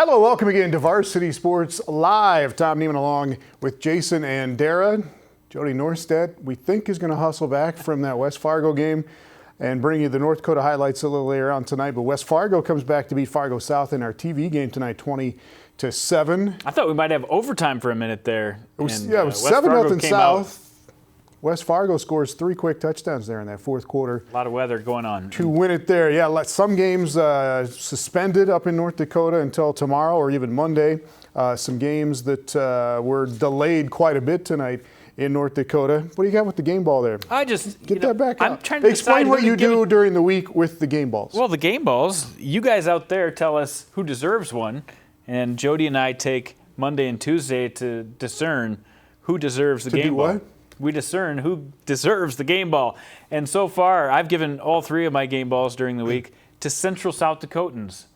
Hello, welcome again to Varsity Sports Live. Tom Neiman along with Jason and Dara. Jody Norstedt, we think, is going to hustle back from that West Fargo game and bring you the North Dakota highlights a little later on tonight. But West Fargo comes back to beat Fargo South in our TV game tonight, 20-7. I thought we might have overtime for a minute there. It was 7-0 South. West Fargo scores 3 quick touchdowns there in that fourth quarter. A lot of weather going on. To win it there. Yeah, some games suspended up in North Dakota until tomorrow or even Monday. Some games that were delayed quite a bit tonight in North Dakota. What do you got with the game ball there? I just get that back out. I'm trying to explain what you do during the week with the game balls. Well, the game balls, you guys out there tell us who deserves one, and Jody and I take Monday and Tuesday to discern who deserves the game ball. To do what? We discern who deserves the game ball. And so far, I've given all 3 of my game balls during the week to Central South Dakotans.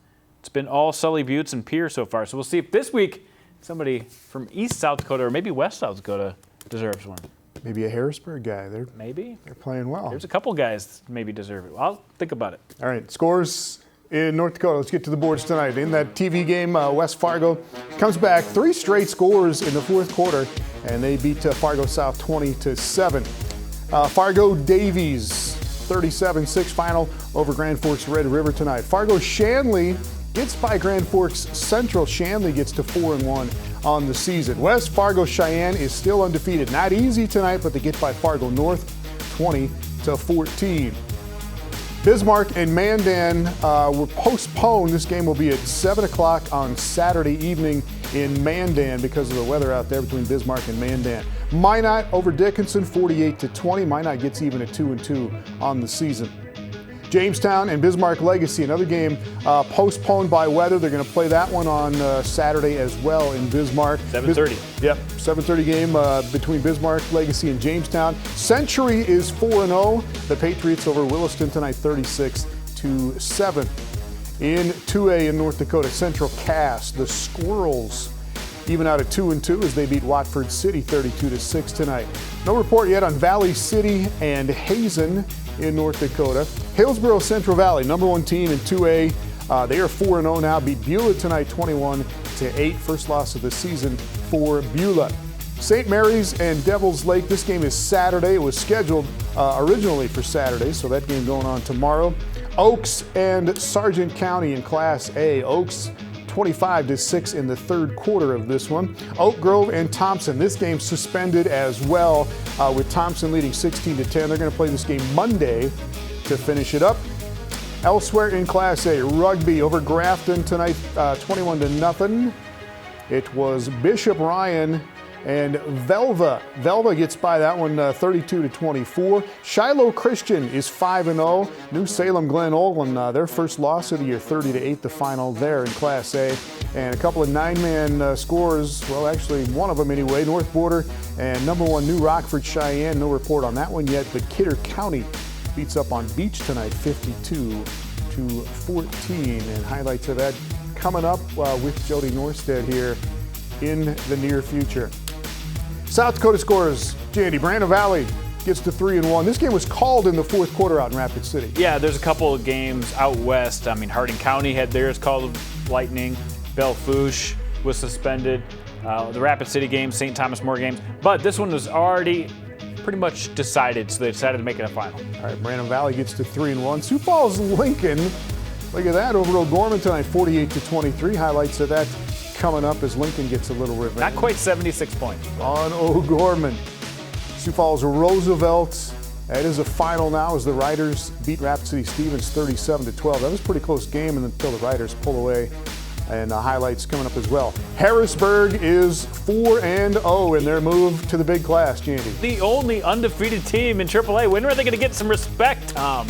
It's been all Sully Buttes and Pierre so far. So we'll see if this week somebody from East South Dakota or maybe West South Dakota deserves one. Maybe a Harrisburg guy. They're playing well. There's a couple guys that maybe deserve it. Well, I'll think about it. All right, scores in North Dakota. Let's get to the boards tonight. In that TV game, West Fargo comes back 3 straight scores in the fourth quarter, and they beat Fargo South 20-7. Fargo Davies 37-6 final over Grand Forks Red River tonight. Fargo Shanley gets by Grand Forks Central. Shanley gets to 4-1 on the season. West Fargo Cheyenne is still undefeated. Not easy tonight, but they get by Fargo North 20-14. Bismarck and Mandan were postponed. This game will be at 7 o'clock on Saturday evening in Mandan because of the weather out there between Bismarck and Mandan. Minot over Dickinson 48-20. Minot gets even at 2-2 on the season. Jamestown and Bismarck Legacy, another game postponed by weather. They're going to play that one on Saturday as well in Bismarck. 7:30. Yep, 7:30 game between Bismarck Legacy and Jamestown. Century is 4-0. The Patriots over Williston tonight, 36-7. In 2A in North Dakota, Central Cass, the Squirrels, even out at 2-2 as they beat Watford City 32-6 tonight. No report yet on Valley City and Hazen in North Dakota. Hillsboro Central Valley, number 1 team in 2A. They are 4-0 now. Beat Beulah tonight 21-8. First loss of the season for Beulah. St. Mary's and Devil's Lake. This game is Saturday. It was scheduled originally for Saturday, so that game going on tomorrow. Oaks and Sargent County in Class A. Oaks 25-6 in the third quarter of this one. Oak Grove and Thompson. This game suspended as well, with Thompson leading 16-10. They're going to play this game Monday to finish it up. Elsewhere in Class A, Rugby over Grafton tonight, 21-0. It was Bishop Ryan and Velva. Velva gets by that one 32-24. Shiloh Christian is 5-0. New Salem Glen Olin, their first loss of the year, 30-8, the final there in Class A. And a couple of 9-man scores, well, actually one of them anyway. North Border and number 1 New Rockford Cheyenne. No report on that one yet, but Kidder County beats up on Beach tonight, 52-14. And highlights of that coming up with Jody Norstedt here in the near future. South Dakota scores. Jandy, Brandon Valley gets to 3-1. This game was called in the fourth quarter out in Rapid City. Yeah, there's a couple of games out west. I mean, Harding County had theirs called lightning. Belle-Fourche was suspended. The Rapid City games, St. Thomas More games. But this one was already pretty much decided, so they decided to make it a final. All right, Brandon Valley gets to 3-1. Sioux Falls Lincoln, look at that, over O'Gorman tonight, 48-23. Highlights of that coming up as Lincoln gets a little revenge. Not quite 76 points. On O'Gorman. Sioux Falls Roosevelt. That is a final now as the Riders beat Rapid City Stevens 37-12. That was a pretty close game until the Riders pull away. And highlights coming up as well. Harrisburg is 4-0 in their move to the big class, Jandy. The only undefeated team in AAA. When are they going to get some respect, Tom?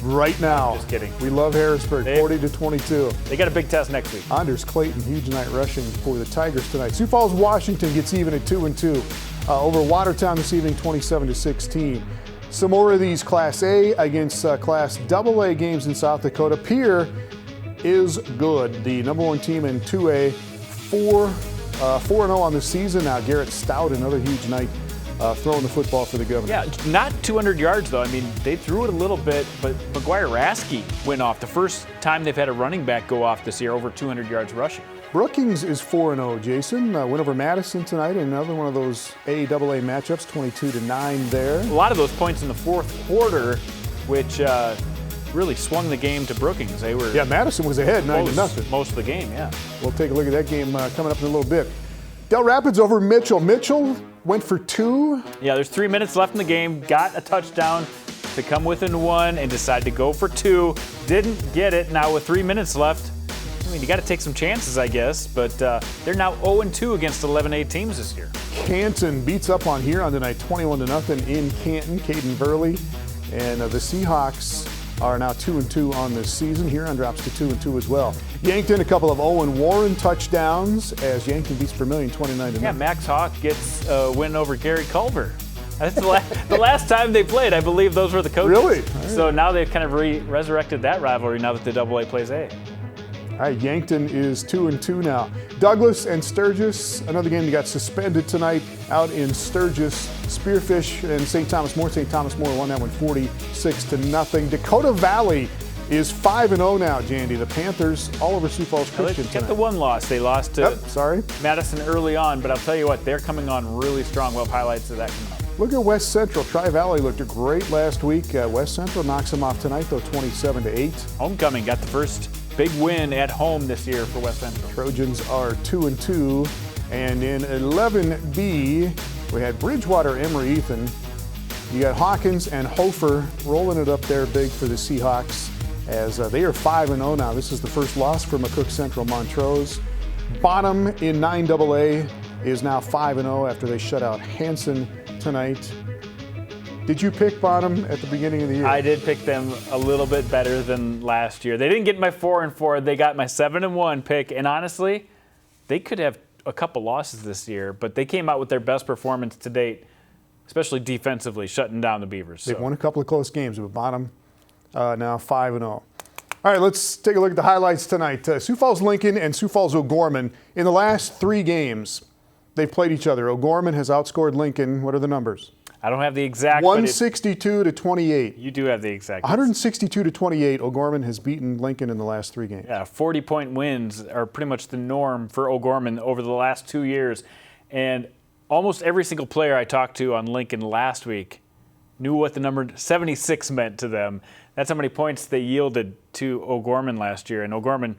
Right now. Just kidding. We love Harrisburg, 40-22. They got a big test next week. Anders Clayton, huge night rushing for the Tigers tonight. Sioux Falls, Washington gets even at 2-2 over Watertown this evening, 27-16. Some more of these Class A against Class AA games in South Dakota. Pierre is good. The number 1 team in 2A, 4-0 on the season. Now Garrett Stout, another huge night throwing the football for the Governor. Yeah, not 200 yards, though. I mean, they threw it a little bit, but McGuire-Raskey went off. The first time they've had a running back go off this year, over 200 yards rushing. Brookings is 4-0, Jason. Went over Madison tonight in another one of those AAA matchups, 22-9 there. A lot of those points in the fourth quarter, which really swung the game to Brookings. They were Madison was ahead 9-0. Most of the game, yeah. We'll take a look at that game coming up in a little bit. Del Rapids over Mitchell. Mitchell went for 2. Yeah, there's 3 minutes left in the game. Got a touchdown to come within 1 and decided to go for 2. Didn't get it. Now with 3 minutes left, I mean, you got to take some chances, I guess. But they're now 0-2 against 11A teams this year. Canton beats up on Huron tonight, 21-0 in Canton. Caden Burley. And the Seahawks are now 2-2 on this season. Huron drops to 2-2 as well. Yankton, a couple of Owen Warren touchdowns as Yankton beats Vermillion 29-0. Yeah, Max Hawk gets a win over Gary Culver. That's the last time they played. I believe those were the coaches. Really? So now they've kind of resurrected that rivalry now that the AA plays A. All right, Yankton is 2-2 now. Douglas and Sturgis, another game that got suspended tonight out in Sturgis. Spearfish and St. Thomas More. St. Thomas More won that one 46-0. Dakota Valley is 5-0 now, Jandy. The Panthers all over Sioux Falls Christian tonight. Get the one loss. They lost to Madison early on, but I'll tell you what, they're coming on really strong. We'll have highlights of that coming up. Look at West Central. Tri-Valley looked great last week. West Central knocks them off tonight, though, 27-8. Homecoming got the first big win at home this year for West Central. Trojans are 2-2. And in 11B, we had Bridgewater-Emery, Ethan. You got Hawkins and Hofer rolling it up there big for the Seahawks as they are 5-0 now. This is the first loss for McCook Central Montrose. Bottom in 9AA is now 5-0 after they shut out Hanson tonight. Did you pick Bottom at the beginning of the year? I did pick them a little bit better than last year. They didn't get my 4-4. They got my 7-1 pick. And honestly, they could have a couple losses this year, but they came out with their best performance to date, especially defensively, shutting down the Beavers. They've won a couple of close games, but Bottom now 5-0. All right, let's take a look at the highlights tonight. Sioux Falls Lincoln and Sioux Falls O'Gorman. In the last 3 games, they've played each other. O'Gorman has outscored Lincoln. What are the numbers? I don't have the exact. 162-28. You do have the exact. 162-28. O'Gorman has beaten Lincoln in the last 3 games. Yeah, 40-point wins are pretty much the norm for O'Gorman over the last 2 years. And almost every single player I talked to on Lincoln last week knew what the number 76 meant to them. That's how many points they yielded to O'Gorman last year. And O'Gorman,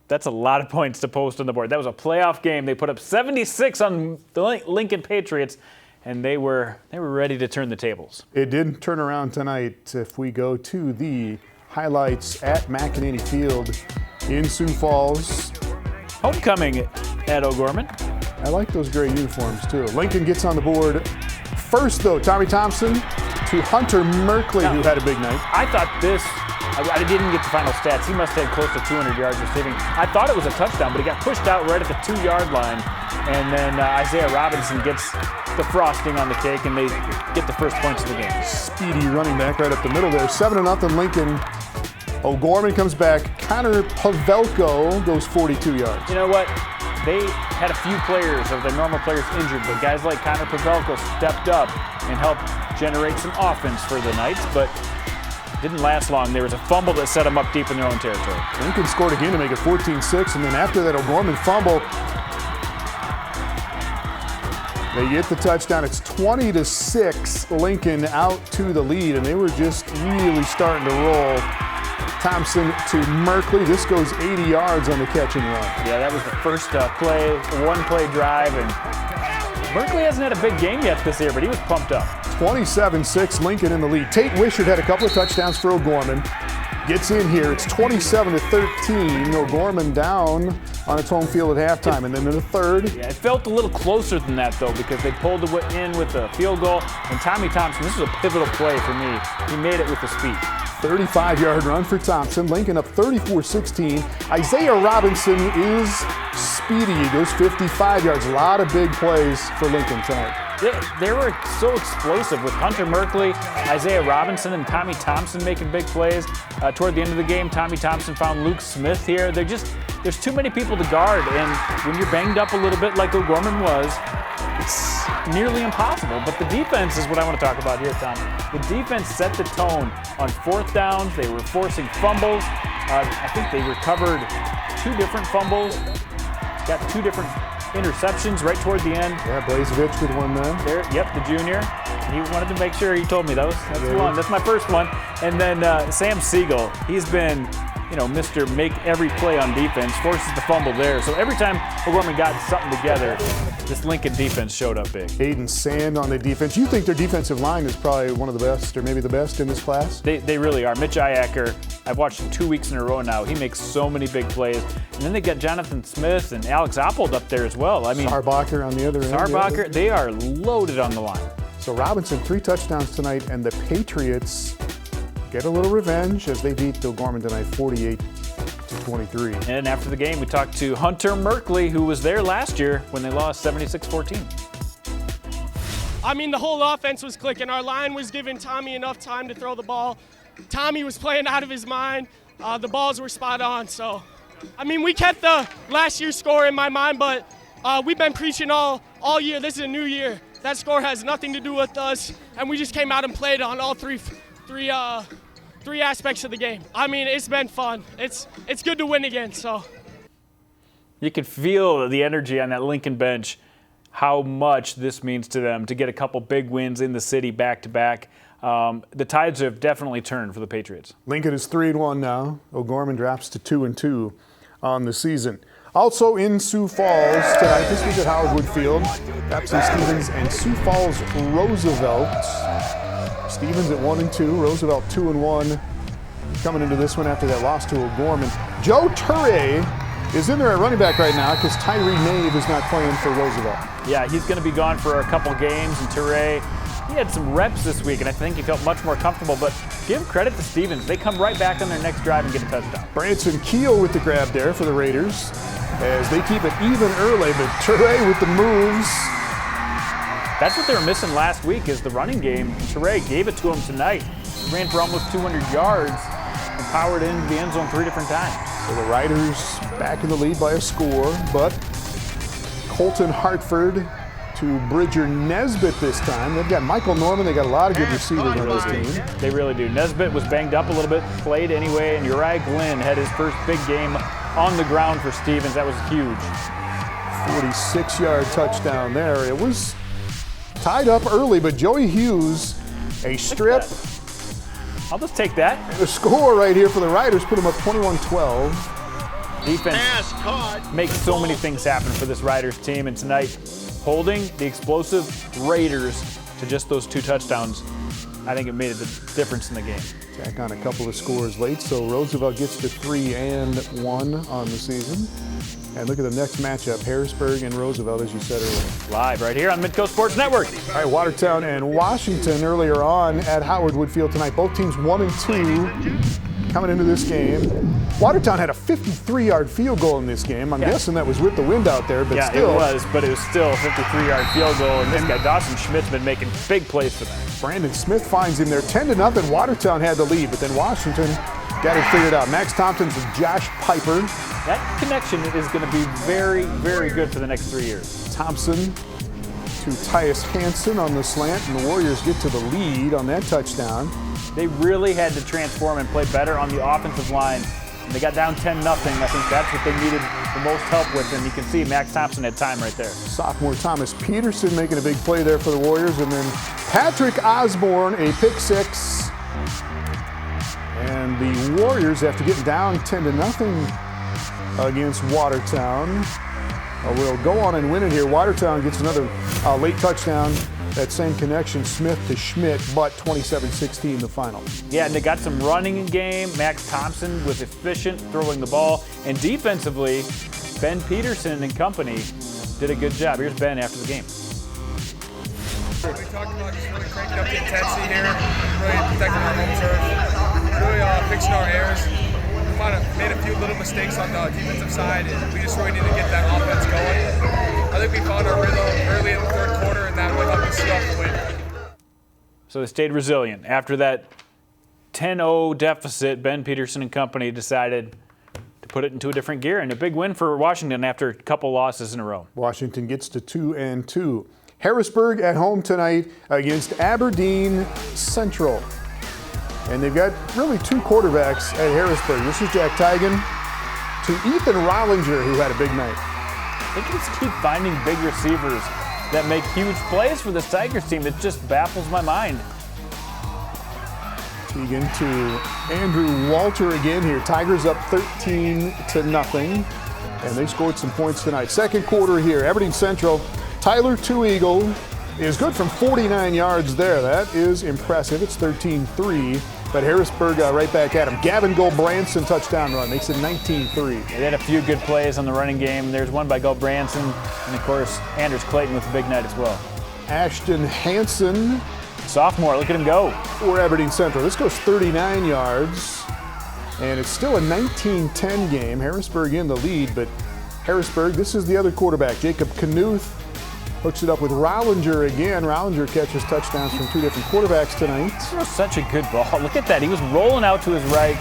that's a lot of points to post on the board. That was a playoff game. They put up 76 on the Lincoln Patriots, and they were ready to turn the tables. It didn't turn around tonight. If we go to the highlights at McEnany Field in Sioux Falls. Homecoming at O'Gorman. I like those gray uniforms, too. Lincoln gets on the board. First, though, Tommy Thompson to Hunter Merkley, who had a big night. I thought I didn't get the final stats. He must have had close to 200 yards receiving. I thought it was a touchdown, but he got pushed out right at the 2-yard line. And then Isaiah Robinson gets the frosting on the cake, and they get the first points of the game. Speedy running back right up the middle there. 7-0 Lincoln. O'Gorman comes back. Connor Pavelko goes 42 yards. You know what? They had a few players of their normal players injured, but guys like Connor Pavelko stepped up and helped generate some offense for the Knights, but didn't last long. There was a fumble that set them up deep in their own territory. Lincoln scored again to make it 14-6, and then after that O'Gorman fumble, they get the touchdown. It's 20-6. Lincoln out to the lead, and they were just really starting to roll. Thompson to Merkley. This goes 80 yards on the catch and run. Yeah, that was the first one-play drive, and Merkley hasn't had a big game yet this year, but he was pumped up. 27-6, Lincoln in the lead. Tate Wishart had a couple of touchdowns for O'Gorman. Gets in here. It's 27-13. O'Gorman down on its home field at halftime, and then in the third. Yeah, it felt a little closer than that, though, because they pulled it in with a field goal. And Tommy Thompson, this was a pivotal play for me. He made it with the speed. 35-yard run for Thompson. Lincoln up 34-16. Isaiah Robinson is speedy. He goes 55 yards. A lot of big plays for Lincoln tonight. They were so explosive with Hunter Merkley, Isaiah Robinson, and Tommy Thompson making big plays. Toward the end of the game, Tommy Thompson found Luke Smith here. There's too many people to guard, and when you're banged up a little bit like O'Gorman was, it's nearly impossible. But the defense is what I want to talk about here, Tom. The defense set the tone on fourth downs. They were forcing fumbles. I think they recovered 2 different fumbles, got 2 different interceptions right toward the end. Yeah, Blazevich with one there. Yep, the junior. He wanted to make sure he told me those. That's the one. That's my first one. And then Sam Siegel, he's been, Mr. Make every play on defense, forces the fumble there. So every time O'Gorman got something together, this Lincoln defense showed up big. Hayden Sand on the defense. You think their defensive line is probably one of the best, or maybe the best in this class? They really are. Mitch Iacker, I've watched him 2 weeks in a row now. He makes so many big plays. And then they got Jonathan Smith and Alex Oppold up there as well. I mean, Sarbacher on the other end. Sarbacher, they are loaded on the line. So Robinson, 3 touchdowns tonight, and the Patriots get a little revenge as they beat O'Gorman tonight 48-23. And after the game, we talked to Hunter Merkley, who was there last year when they lost 76-14. I mean, the whole offense was clicking. Our line was giving Tommy enough time to throw the ball. Tommy was playing out of his mind. The balls were spot on. So, I mean, we kept the last year's score in my mind, but we've been preaching all year. This is a new year. That score has nothing to do with us, and we just came out and played on all three aspects of the game. I mean, it's been fun. It's good to win again. So you can feel the energy on that Lincoln bench, how much this means to them to get a couple big wins in the city back to back. The tides have definitely turned for the Patriots. Lincoln is 3-1 now. O'Gorman drops to 2-2 on the season. Also in Sioux Falls tonight, this was at Howard Wood Field. Pepsi Stevens and Sioux Falls Roosevelt. Stevens at 1-2, Roosevelt 2-1. Coming into this one after that loss to O'Gorman. Joe Turre is in there at running back right now because Tyree Nave is not playing for Roosevelt. Yeah, he's going to be gone for a couple games, and Turre, he had some reps this week, and I think he felt much more comfortable. But give credit to Stevens. They come right back on their next drive and get a touchdown. Branson Keel with the grab there for the Raiders as they keep it even early, but Turre with the moves. That's what they were missing last week is the running game. Turre gave it to him tonight. He ran for almost 200 yards and powered into the end zone 3 different times. So the Riders back in the lead by a score, but Colton Hartford to Bridger Nesbitt this time. They've got Michael Norman. They got a lot of good receivers on this team. They really do. Nesbitt was banged up a little bit, played anyway, and Uriah Glenn had his first big game on the ground for Stevens. That was huge. 46-yard touchdown there. It was tied up early, but Joey Hughes, a strip. I'll just take that. The score right here for the Riders put them up 21-12. Defense makes so many things happen for this Riders team, and tonight, holding the explosive Raiders to just those 2 touchdowns, I think it made a difference in the game. Tack on a couple of scores late, so Roosevelt gets to 3-1 on the season. And look at the next matchup, Harrisburg and Roosevelt, as you said earlier. Live right here on Midco Sports Network. All right, Watertown and Washington earlier on at Howard Wood Field tonight. Both teams 1-2 coming into this game. Watertown had a 53-yard field goal in this game. I'm guessing that was with the wind out there, but still. Yeah, it was, but it was still a 53-yard field goal, and this guy, Dawson Schmidt's been making big plays for them. Brandon Smith finds him there 10-0. Watertown had the lead, but then Washington got it figured out. Max Thompson's with Josh Piper. That connection is going to be very, very good for the next 3 years. Thompson to Tyus Hansen on the slant, and the Warriors get to the lead on that touchdown. They really had to transform and play better on the offensive line. And they got down 10-0. I think that's what they needed the most help with, and you can see Max Thompson had time right there. Sophomore Thomas Peterson making a big play there for the Warriors, and then Patrick Osborne, a pick 6. And the Warriors, after getting down 10-0 against Watertown, will go on and win it here. Watertown gets another late touchdown. That same connection, Smith to Schmidt, but 27-16 the final. Yeah, and they got some running game. Max Thompson was efficient throwing the ball. And defensively, Ben Peterson and company did a good job. Here's Ben after the game. We talked about just really cranking up the intensity here, really protecting our home turf, really fixing our errors. We might have made a few little mistakes on the defensive side, and we just really need to get that offense going. I think we found our rhythm early in the third quarter, and that really helped us see off the win. So they stayed resilient. After that 10-0 deficit, Ben Peterson and company decided to put it into a different gear, and a big win for Washington after a couple losses in a row. Washington gets to 2-2. Harrisburg at home tonight against Aberdeen Central. And they've got really two quarterbacks at Harrisburg. This is Jack Tigan to Ethan Rollinger, who had a big night. They can just keep finding big receivers that make huge plays for this Tigers team. It just baffles my mind. Tegan to Andrew Walter again here. Tigers up 13-0, and they scored some points tonight. Second quarter here, Aberdeen Central. Tyler Two Eagle is good from 49 yards there. That is impressive. It's 13-3, but Harrisburg right back at him. Gavin Gold-Branson touchdown run makes it 19-3. They had a few good plays on the running game. There's one by Gold-Branson, and of course, Anders Clayton with a big night as well. Ashton Hansen, sophomore, look at him go. For Aberdeen Central. This goes 39 yards, and it's still a 19-10 game. Harrisburg in the lead, but Harrisburg, this is the other quarterback. Jacob Knuth hooks it up with Rollinger again. Rollinger catches touchdowns from two different quarterbacks tonight. That was such a good ball. Look at that. He was rolling out to his right,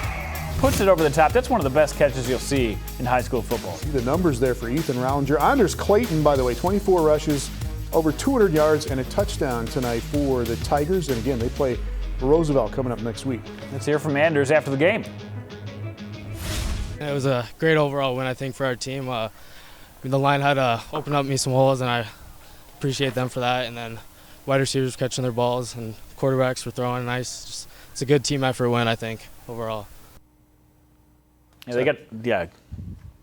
puts it over the top. That's one of the best catches you'll see in high school football. See the numbers there for Ethan Rollinger. Anders Clayton, by the way, 24 rushes, over 200 yards, and a touchdown tonight for the Tigers. And again, they play Roosevelt coming up next week. Let's hear from Anders after the game. It was a great overall win, I think, for our team. The line had to open up me some holes, and I appreciate them for that. And then wide receivers catching their balls, and quarterbacks were throwing nice. It's a good team effort win, I think, overall. Yeah,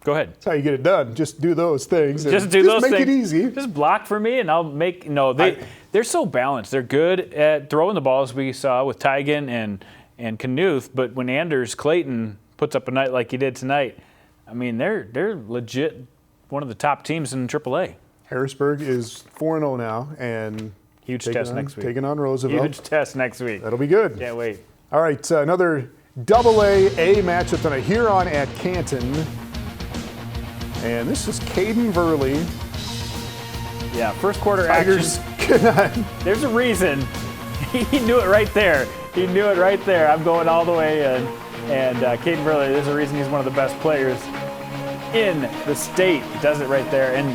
go ahead. That's how you get it done. Just do those things. Just do those things. Make it easy. Just block for me, and I'll make. No, they're so balanced. They're good at throwing the ball, as we saw with Tigan and Knuth. But when Anders Clayton puts up a night like he did tonight, I mean, they're legit one of the top teams in AAA. Harrisburg is 4-0 now, and huge test next week. Taking on Roosevelt. Huge test next week. That'll be good. Can't wait. All right, another AA matchup tonight. Huron at Canton. And this is Caden Verley. Yeah, first quarter Tigers action. There's a reason. He knew it right there. He knew it right there. I'm going all the way in. And Caden Verley, there's a reason he's one of the best players in the state. He does it right there. And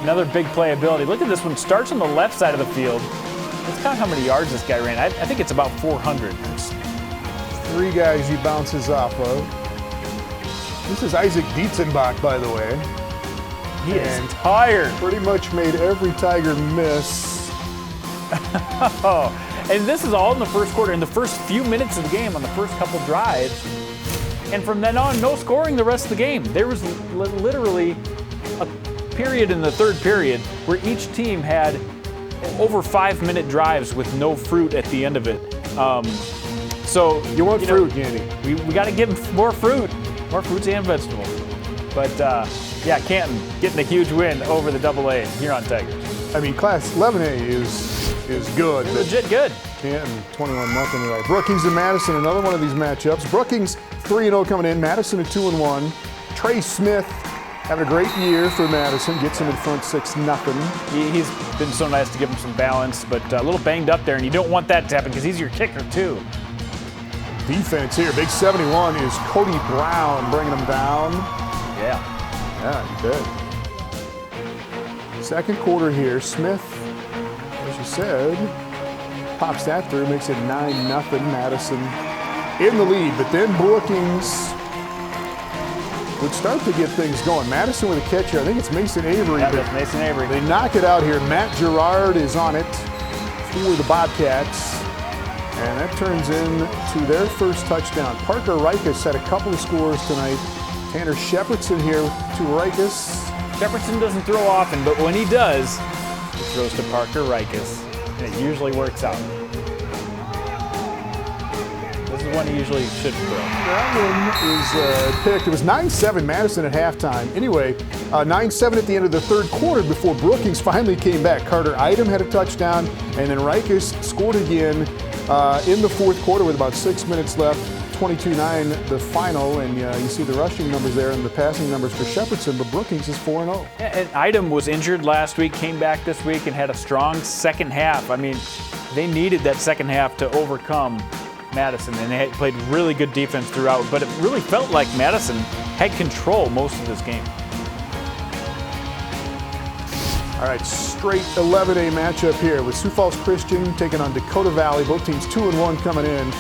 another big playability. Look at this one. Starts on the left side of the field. Let's count how many yards this guy ran. I think it's about 400. It's three guys he bounces off of. This is Isaac Dietzenbach, by the way. He is tired. Pretty much made every Tiger miss. And this is all in the first quarter, in the first few minutes of the game, on the first couple drives. And from then on, no scoring the rest of the game. There was literally a period in the third period where each team had over 5-minute drives with no fruit at the end of it. So you want fruit, Andy. We got to give them more fruits and vegetables. But yeah, Canton getting a huge win over the AA Huron Tigers. I mean, Class 11A is good. They're legit good. Canton 21-0 tonight. Brookings and Madison, another one of these matchups. Brookings 3-0 coming in. Madison at 2-1. Trey Smith having a great year for Madison. Gets him in front 6-0. He's been so nice to give him some balance, but a little banged up there, and you don't want that to happen because he's your kicker too. Defense here. Big 71 is Cody Brown bringing them down. Yeah, you bet. Second quarter here. Smith, as you said, pops that through, makes it 9-0. Madison in the lead, but then Brookings would start to get things going. Madison with a catch here. I think it's Mason Avery. Yeah, that's Mason Avery. They knock it out here. Matt Gerard is on it for the Bobcats. And that turns into their first touchdown. Parker Rikus had a couple of scores tonight. Tanner Shepardson here to Rikus. Shepardson doesn't throw often, but when he does, he throws to Parker Rikus, and it usually works out. This is one he usually should throw. That one is picked. It was 9-7 Madison at halftime. Anyway, 9-7 at the end of the third quarter before Brookings finally came back. Carter Idem had a touchdown, and then Rikus scored again in the fourth quarter with about 6 minutes left. 22-9 the final, and you see the rushing numbers there and the passing numbers for Shepardson, but Brookings is 4-0. Yeah, and Idem was injured last week, came back this week, and had a strong second half. I mean, they needed that second half to overcome Madison, and they played really good defense throughout, but it really felt like Madison had control most of this game. All right, straight 11A matchup here with Sioux Falls Christian taking on Dakota Valley. Both teams 2-1 coming in.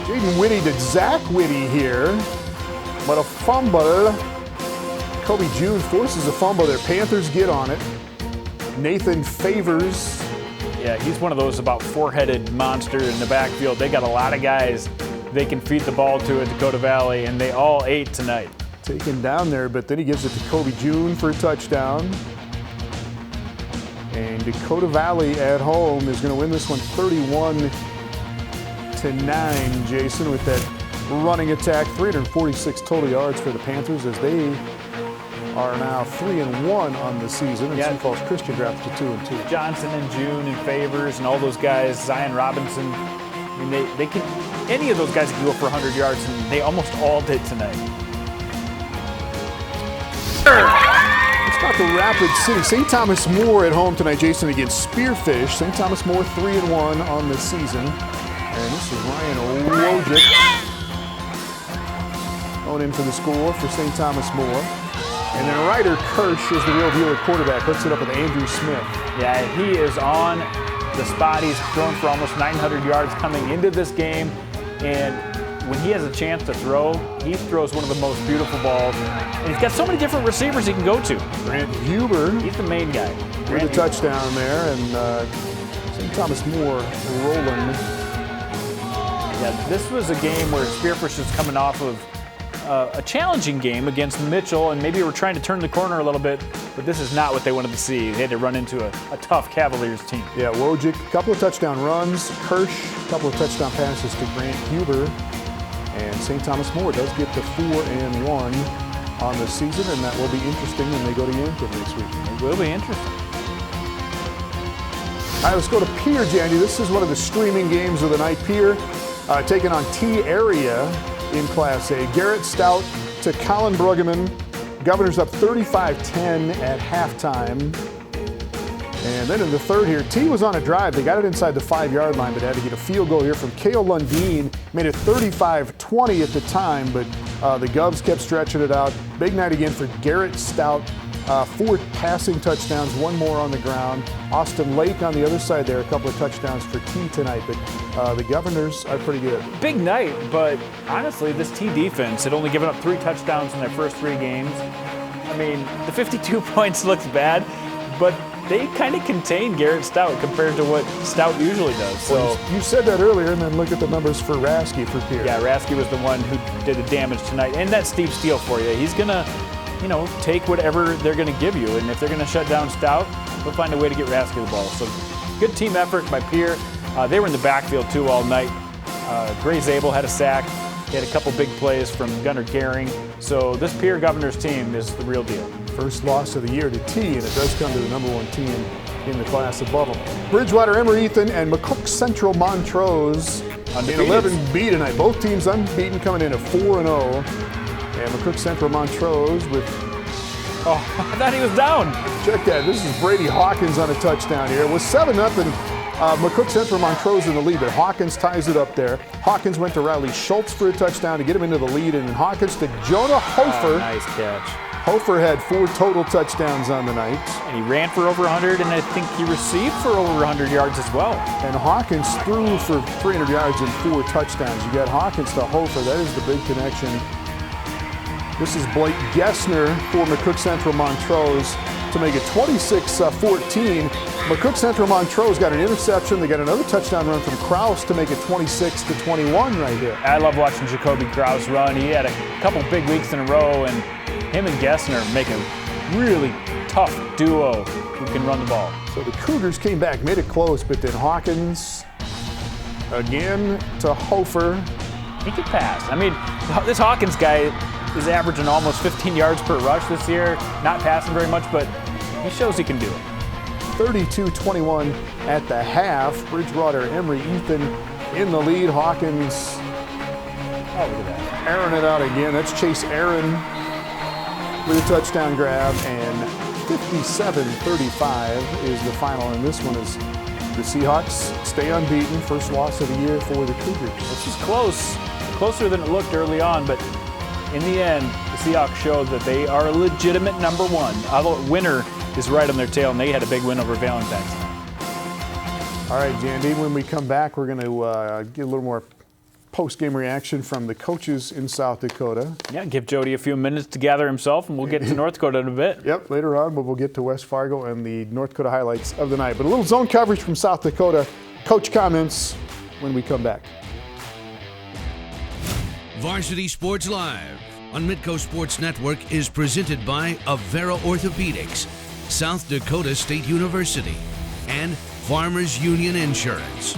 Jaden Whitty to Zach Whitty here, but a fumble. Kobe June forces a fumble there. Panthers get on it. Nathan Favors. Yeah, he's one of those about four-headed monster in the backfield. They got a lot of guys they can feed the ball to at Dakota Valley, and they all ate tonight. Taken down there, but then he gives it to Kobe June for a touchdown. And Dakota Valley at home is going to win this one 31-9, Jason, with that running attack. 346 total yards for the Panthers as they are now 3-1 on the season. And Sioux Falls Christian drops to 2-2. Johnson and June and Favors and all those guys, Zion Robinson. I mean, they can, any of those guys can go for 100 yards, and they almost all did tonight. Let's talk to Rapid City. St. Thomas More at home tonight, Jason, against Spearfish. St. Thomas More 3-1 on the season. And this is Ryan Wojcik going in for the score for St. Thomas More. And then Ryder Kirsch is the real deal at quarterback. Hooks it up with Andrew Smith. Yeah, he is on the spot. He's thrown for almost 900 yards coming into this game. And when he has a chance to throw, he throws one of the most beautiful balls. And he's got so many different receivers he can go to. Grant Huber. He's the main guy. With a touchdown there. And St. Thomas More rolling. Yeah, this was a game where Spearfish is coming off of a challenging game against Mitchell, and maybe we're trying to turn the corner a little bit, but this is not what they wanted to see. They had to run into a tough Cavaliers team. Yeah, Wojcik, a couple of touchdown runs. Kirsch, a couple of touchdown passes to Grant Huber. And St. Thomas More does get to 4-1 on the season, and that will be interesting when they go to Yankton next week. It will be interesting. All right, let's go to Pierre, Jandy. This is one of the streaming games of the night. Pierre taking on T Area in Class A. Garrett Stout to Colin Bruggeman. Governors up 35-10 at halftime. And then in the third here, T was on a drive. They got it inside the 5-yard line, but had to get a field goal here from Kale Lundeen. Made it 35-20 at the time, but the Govs kept stretching it out. Big night again for Garrett Stout. 4 passing touchdowns, 1 more on the ground. Austin Lake on the other side there, a couple of touchdowns for T tonight, but the Governors are pretty good. Big night, but honestly, this T defense had only given up 3 touchdowns in their first 3 games. I mean, the 52 points looks bad, but they kind of contain Garrett Stout compared to what Stout usually does. So well, you said that earlier, and then look at the numbers for Rasky for Pierre. Yeah, Rasky was the one who did the damage tonight, and that's Steve Steele for you. He's gonna, take whatever they're going to give you. And if they're going to shut down Stout, they'll find a way to get Rasky the ball. So good team effort by Pierre. They were in the backfield, too, all night. Gray Zabel had a sack. He had a couple big plays from Gunnar Gehring. So this Pierre Governors team is the real deal. First loss of the year to T, and it does come to the #1 team in the class above them. Bridgewater-Emery Ethan and McCook Central Montrose in 11B tonight. Both teams unbeaten, coming in at 4-0. And McCook Central Montrose with... Oh, I thought he was down. Check that. This is Brady Hawkins on a touchdown here. It was 7-0. McCook Central Montrose in the lead, but Hawkins ties it up there. Hawkins went to Riley Schultz for a touchdown to get him into the lead, and then Hawkins to Jonah Hofer. Oh, nice catch. Hofer had 4 total touchdowns on the night. And he ran for over 100, and I think he received for over 100 yards as well. And Hawkins threw for 300 yards and 4 touchdowns. You got Hawkins to Hofer. That is the big connection. This is Blake Gessner for McCook Central Montrose to make it 26-14. McCook Central Montrose got an interception. They got another touchdown run from Kraus to make it 26-21 right here. I love watching Jacoby Kraus run. He had a couple big weeks in a row, and him and Gessner make a really tough duo who can run the ball. So the Cougars came back, made it close, but then Hawkins again to Hofer. He could pass. I mean, this Hawkins guy is averaging almost 15 yards per rush this year. Not passing very much, but he shows he can do it. 32-21 at the half. Bridgewater-Emery Ethan in the lead. Hawkins, oh, look at that. airing it out again. That's Chase Aaron with a touchdown grab, and 57-35 is the final. And this one is the Seahawks stay unbeaten. First loss of the year for the Cougars. This is close. Closer than it looked early on, but in the end, the Seahawks showed that they are a legitimate #1. Although winner is right on their tail, and they had a big win over Valentine's. All right, Jandy, when we come back, we're going to get a little more post-game reaction from the coaches in South Dakota. Yeah, give Jody a few minutes to gather himself, and we'll get to North Dakota in a bit. Yep, later on, but we'll get to West Fargo and the North Dakota highlights of the night. But a little zone coverage from South Dakota. Coach comments when we come back. Varsity Sports Live on Midco Sports Network is presented by Avera Orthopedics, South Dakota State University, and Farmers Union Insurance.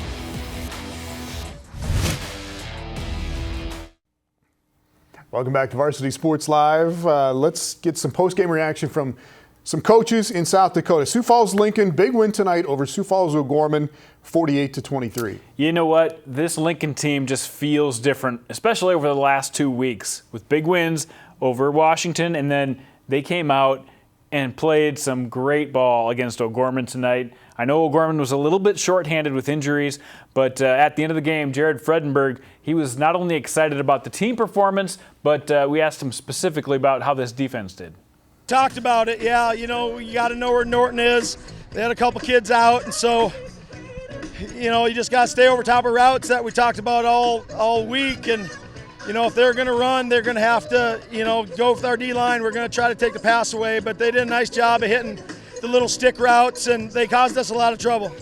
Welcome back to Varsity Sports Live. Let's get some post-game reaction from some coaches in South Dakota. Sioux Falls-Lincoln, big win tonight over Sioux Falls-O'Gorman, 48-23. You know what? This Lincoln team just feels different, especially over the last 2 weeks, with big wins over Washington, and then they came out and played some great ball against O'Gorman tonight. I know O'Gorman was a little bit shorthanded with injuries, but at the end of the game, Jared Fredenberg, he was not only excited about the team performance, but we asked him specifically about how this defense did. Talked about it, yeah. You know, you got to know where Norton is. They had a couple kids out, and so, you know, you just got to stay over top of routes that we talked about all week. And, you know, if they're going to run, they're going to have to, you know, go with our D-line. We're going to try to take the pass away, but they did a nice job of hitting the little stick routes, and they caused us a lot of trouble.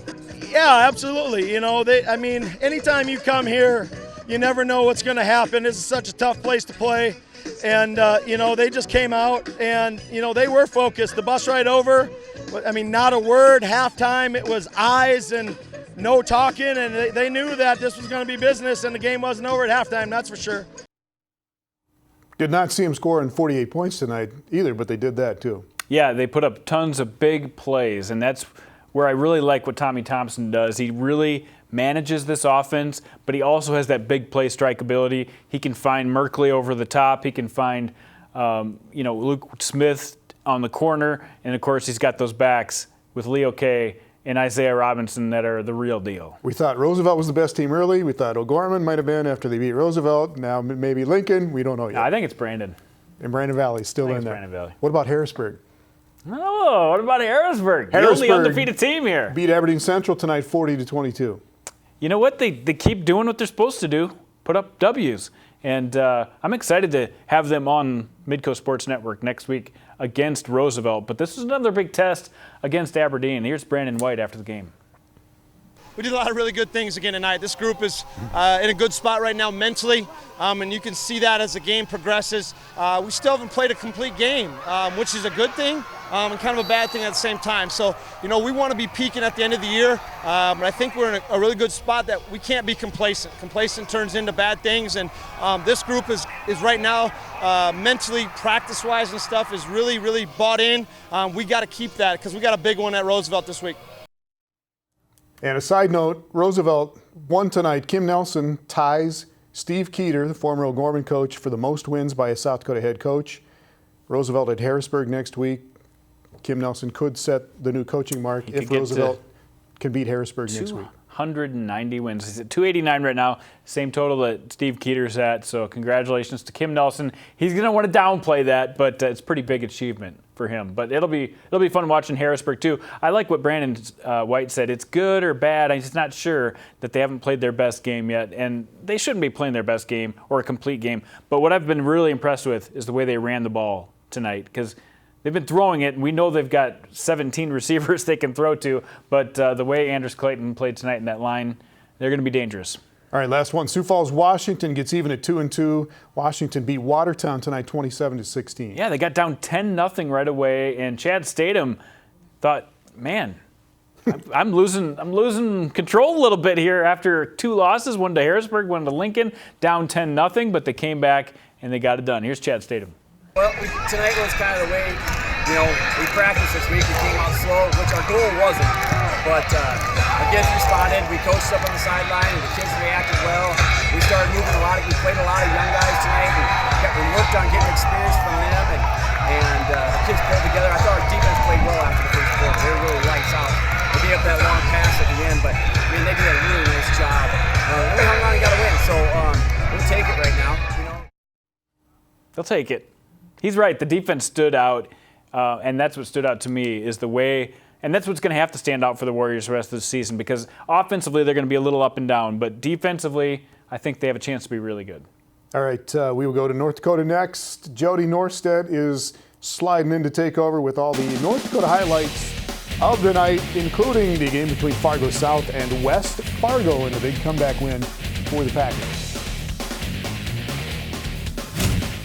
Yeah, absolutely. You know, I mean, anytime you come here, you never know what's going to happen. This is such a tough place to play. And, you know, they just came out and, you know, they were focused. The bus ride over, I mean, not a word. Halftime, it was eyes and no talking. And they knew that this was going to be business and the game wasn't over at halftime, that's for sure. Did not see him scoring 48 points tonight either, but they did that too. Yeah, they put up tons of big plays, and that's where I really like what Tommy Thompson does. He really manages this offense, but he also has that big play strike ability. He can find Merkley over the top. He can find, you know, Luke Smith on the corner, and of course he's got those backs with Leo Kay and Isaiah Robinson that are the real deal. We thought Roosevelt was the best team early. We thought O'Gorman might have been after they beat Roosevelt. Now maybe Lincoln. We don't know yet. I think it's Brandon. And Brandon Valley's still in there. Brandon Valley. What about Harrisburg? Oh, what about Harrisburg? The only undefeated team here. Beat Aberdeen Central tonight 40-22. You know what? They keep doing what they're supposed to do, put up W's. And I'm excited to have them on Midco Sports Network next week against Roosevelt. But this is another big test against Aberdeen. Here's Brandon White after the game. We did a lot of really good things again tonight. This group is in a good spot right now mentally, and you can see that as the game progresses. We still haven't played a complete game, which is a good thing and kind of a bad thing at the same time. So, you know, we want to be peaking at the end of the year, but I think we're in a really good spot that we can't be complacent. Complacent turns into bad things, and this group is right now mentally, practice-wise and stuff, is really, really bought in. We got to keep that because we got a big one at Roosevelt this week. And a side note, Roosevelt won tonight. Kim Nelson ties Steve Keeter, the former O'Gorman coach, for the most wins by a South Dakota head coach. Roosevelt at Harrisburg next week. Kim Nelson could set the new coaching mark if Roosevelt can beat Harrisburg next week. 190 wins. He's at 289 right now, same total that Steve Keeter's at. So congratulations to Kim Nelson. He's going to want to downplay that, but it's a pretty big achievement for him. But it'll be fun watching Harrisburg too. I like what Brandon White said. It's good or bad. I'm just not sure that they haven't played their best game yet, and they shouldn't be playing their best game or a complete game. But what I've been really impressed with is the way they ran the ball tonight, because they've been throwing it, and we know they've got 17 receivers they can throw to, but the way Anders Clayton played tonight in that line, they're going to be dangerous. All right, last one. Sioux Falls, Washington gets even at 2-2. Washington beat Watertown tonight 27-16. Yeah, they got down 10-0 right away, and Chad Statham thought, man, I'm losing control a little bit here after two losses, one to Harrisburg, one to Lincoln, down 10-0, but they came back and they got it done. Here's Chad Statham. Well, tonight was kind of the way, you know, we practiced this week. We came out slow, which our goal wasn't. But our kids responded. We coached up on the sideline, and the kids reacted well. We started moving a lot. We played a lot of young guys tonight. We worked on getting experience from them, and the kids pulled together. I thought our defense played well after the first quarter. They were really lights out. They gave up that long pass at the end, but I mean, they did a really nice job. We hung on and got a win, so we'll take it right now. You know. They'll take it. He's right. The defense stood out. And that's what stood out to me is the way, and that's what's going to have to stand out for the Warriors the rest of the season, because offensively they're going to be a little up and down, but defensively I think they have a chance to be really good. All right, we will go to North Dakota next. Jody Norstedt is sliding in to take over with all the North Dakota highlights of the night, including the game between Fargo South and West Fargo in a big comeback win for the Packers.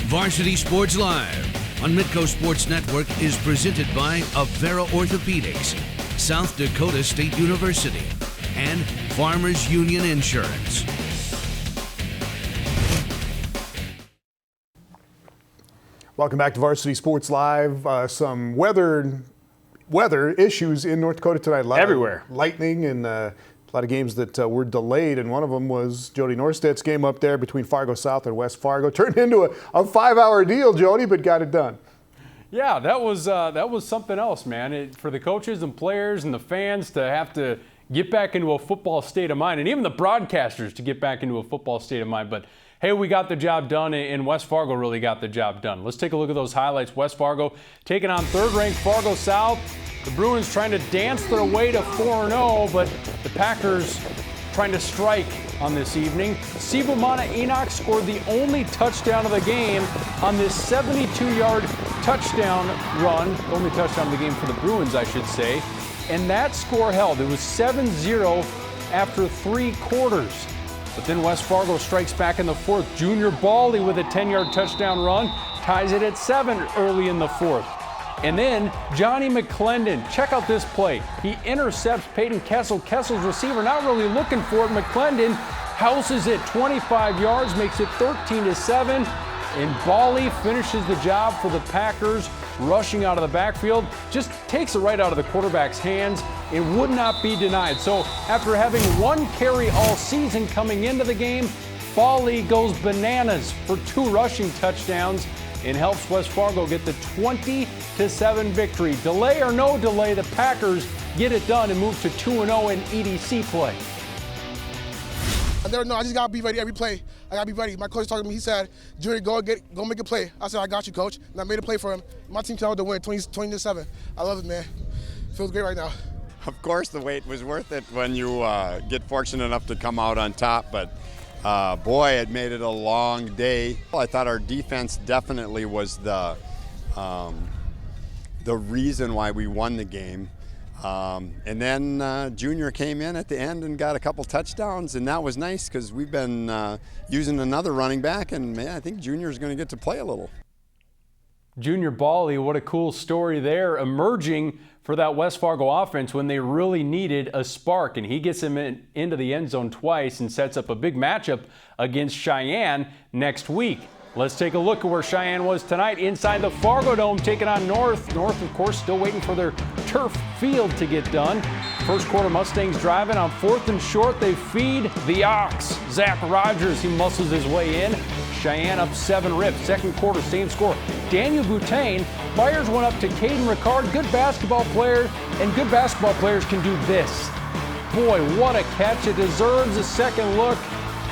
Varsity Sports Live on Midco Sports Network is presented by Avera Orthopedics, South Dakota State University, and Farmers Union Insurance. Welcome back to Varsity Sports Live. Some weather issues in North Dakota tonight. Everywhere. Lightning and a lot of games that were delayed, and one of them was Jody Norstedt's game up there between Fargo South and West Fargo. Turned into a 5-hour deal, Jody, but got it done. Yeah, that was something else, man. For the coaches and players and the fans to have to get back into a football state of mind, and even the broadcasters to get back into a football state of mind. But hey, we got the job done, and West Fargo really got the job done. Let's take a look at those highlights. West Fargo taking on third-ranked Fargo South. The Bruins trying to dance their way to 4-0, but the Packers trying to strike on this evening. Sibomana Enoch scored the only touchdown of the game on this 72-yard touchdown run. Only touchdown of the game for the Bruins, I should say. And that score held. It was 7-0 after 3 quarters. But then West Fargo strikes back in the fourth. Junior Baldy with a 10-yard touchdown run ties it at 7 early in the fourth. And then Johnny McClendon, check out this play. He intercepts Peyton Kessel. Kessel's receiver not really looking for it. McClendon houses it 25 yards, makes it 13-7. And Baldy finishes the job for the Packers, rushing out of the backfield. Just takes it right out of the quarterback's hands. It would not be denied. So after having 1 carry all season coming into the game, Baldy goes bananas for 2 rushing touchdowns and helps West Fargo get the 20-7 victory. Delay or no delay, the Packers get it done and move to 2-0 in EDC play. No, I just gotta be ready every play. I gotta be ready. My coach talked to me. He said, "Junior, go make a play." I said, "I got you, coach." And I made a play for him. My team came out to win, 20-7. I love it, man. Feels great right now. Of course, the wait was worth it when you get fortunate enough to come out on top. But boy, it made it a long day. I thought our defense definitely was the reason why we won the game. And then Junior came in at the end and got a couple touchdowns, and that was nice because we've been using another running back, and man, I think Junior's going to get to play a little. Junior Baldy, what a cool story there, emerging for that West Fargo offense when they really needed a spark, and he gets him into the end zone twice and sets up a big matchup against Cheyenne next week. Let's take a look at where Cheyenne was tonight inside the Fargo Dome, taking on North. North, of course, still waiting for their turf field to get done. First quarter, Mustangs driving on 4th and short. They feed the ox. Zach Rogers, he muscles his way in. Cheyenne up 7 rips. Second quarter, same score. Daniel Boutain fires one up to Caden Ricard. Good basketball player, and good basketball players can do this. Boy, what a catch. It deserves a second look.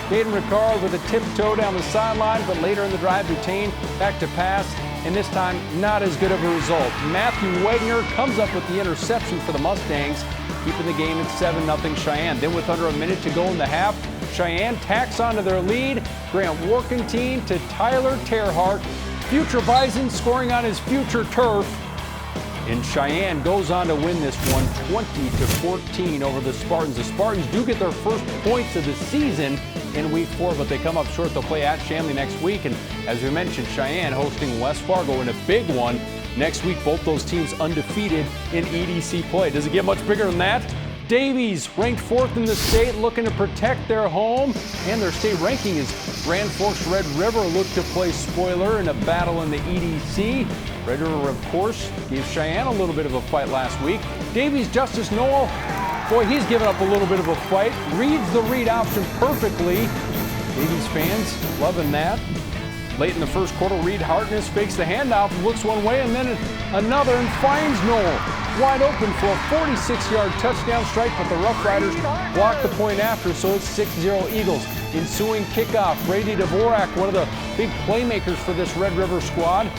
Caden Ricard with a tiptoe down the sideline, but later in the drive, Boutain back to pass, and this time not as good of a result. Matthew Wagner comes up with the interception for the Mustangs, keeping the game at 7-0 Cheyenne. Then with under a minute to go in the half, Cheyenne tacks onto their lead. Grant Workentine to Tyler Terhart. Future Bison scoring on his future turf. And Cheyenne goes on to win this one 20-14 over the Spartans. The Spartans do get their first points of the season in week 4, but they come up short. They'll play at Shanley next week. And as we mentioned, Cheyenne hosting West Fargo in a big one next week. Both those teams undefeated in EDC play. Does it get much bigger than that? Davies, ranked 4th in the state, looking to protect their home and their state ranking is Grand Forks Red River look to play spoiler in a battle in the EDC. Red River, of course, gave Cheyenne a little bit of a fight last week. Davies, Justice Noel, boy, he's given up a little bit of a fight. Reads the read option perfectly. Davies fans loving that. Late in the first quarter, Reed Hartness fakes the handoff, looks one way and then another and finds Noel wide open for a 46-yard touchdown strike, but the Rough Riders block the point after, so it's 6-0 Eagles. Ensuing kickoff, Brady Dvorak, one of the big playmakers for this Red River squad,